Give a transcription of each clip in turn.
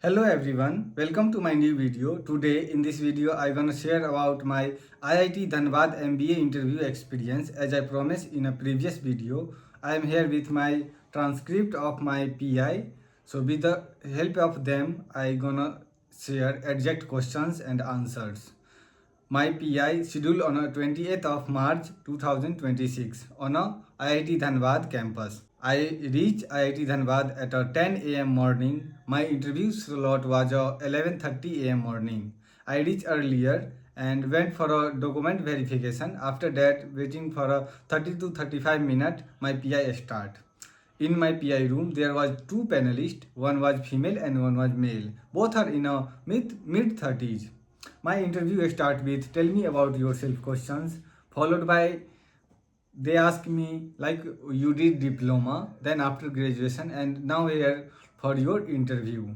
Hello everyone, welcome to my new video. Today in this video I gonna share about my IIT Dhanbad MBA interview experience. As I promised in a previous video, I am here with my transcript of my PI. So with the help of them, I gonna share exact questions and answers. My PI scheduled on a 28th of March 2026 on a IIT Dhanbad campus. I reached IIT Dhanbad at 10 a.m. morning. My interview slot was 11:30 a.m. morning. I reached earlier and went for a document verification. After that, waiting for a 30 to 35 minutes, my PI start. In my PI room, there was two panelists. One was female and one was male. Both are in a mid 30s. My interview start with tell me about yourself questions, followed by they ask me like you did diploma, then after graduation, and now here for your interview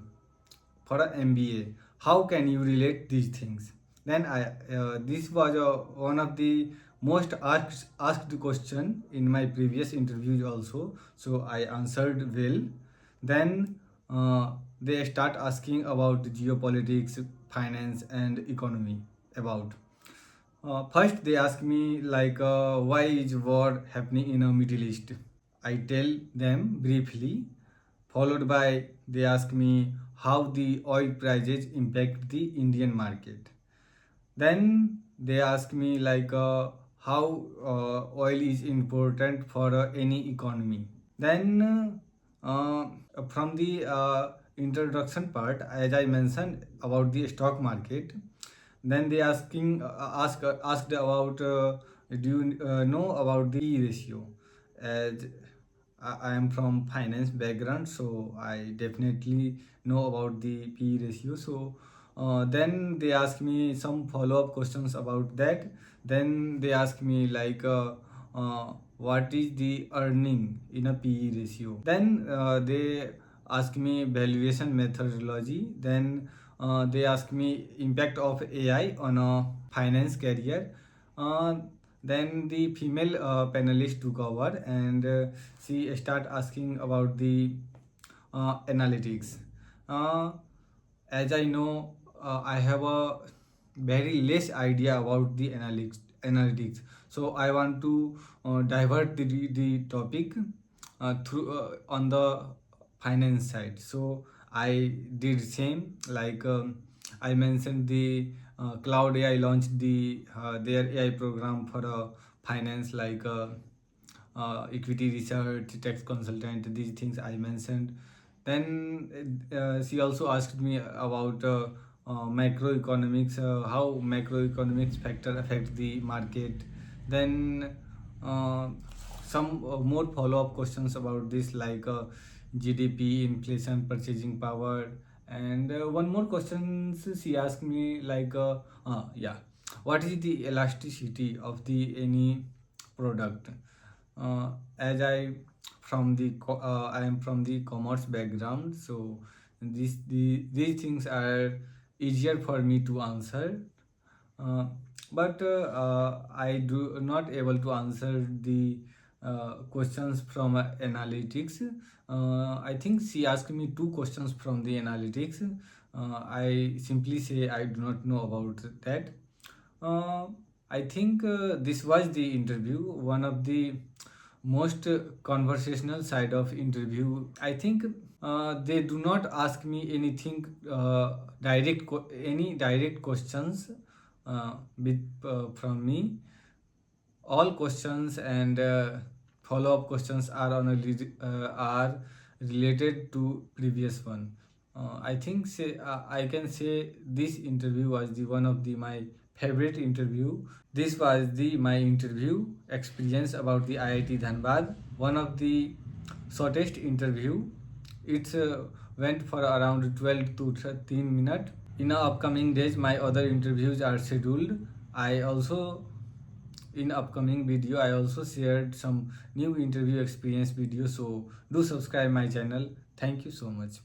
for a MBA. How can you relate these things? Then this was one of the most asked question in my previous interviews also. So I answered well. Then they start asking about geopolitics, finance, and economy about. First, they ask me like, why is war happening in a Middle East? I tell them briefly. Followed by they ask me how the oil prices impact the Indian market. Then they ask me like, how oil is important for any economy. Then from the introduction part, as I mentioned about the stock market, then they asked about do you know about the P ratio? As I am from finance background, so I definitely know about the P ratio. So then they ask me some follow-up questions about that. Then they ask me like, what is the earning in a PE ratio? Then they ask me valuation methodology. Then they ask me impact of AI on a finance career. Then the female panelist took over and she start asking about the analytics. Uh, as I know, I have a very less idea about the analytics. So I want to divert the topic through on the finance side. So I did same like I mentioned the cloud AI launched their AI program for finance like equity research, tax consultant. These things I mentioned. Then she also asked me about macroeconomics, how macroeconomics factor affect the market. Then some more follow-up questions about this like GDP, inflation, purchasing power, and one more question she asked me like, yeah, what is the elasticity of the any product? As I am from the commerce background, so these things are easier for me to answer. Uh, but I do not able to answer the questions from analytics. I think she asked me two questions from the analytics. I simply say I do not know about that. Uh, I think this was the interview, one of the most conversational side of interview. I think they do not ask me anything any direct questions from me. All questions and follow-up questions are are related to previous one. I think I can say this interview was the one of the my favorite interview. This was the my interview experience about the IIT Dhanbad. One of the shortest interview. It went for around 12 to 13 minutes. In the upcoming days, my other interviews are scheduled. I also in upcoming video I also shared some new interview experience videos. So do subscribe my channel. Thank you so much.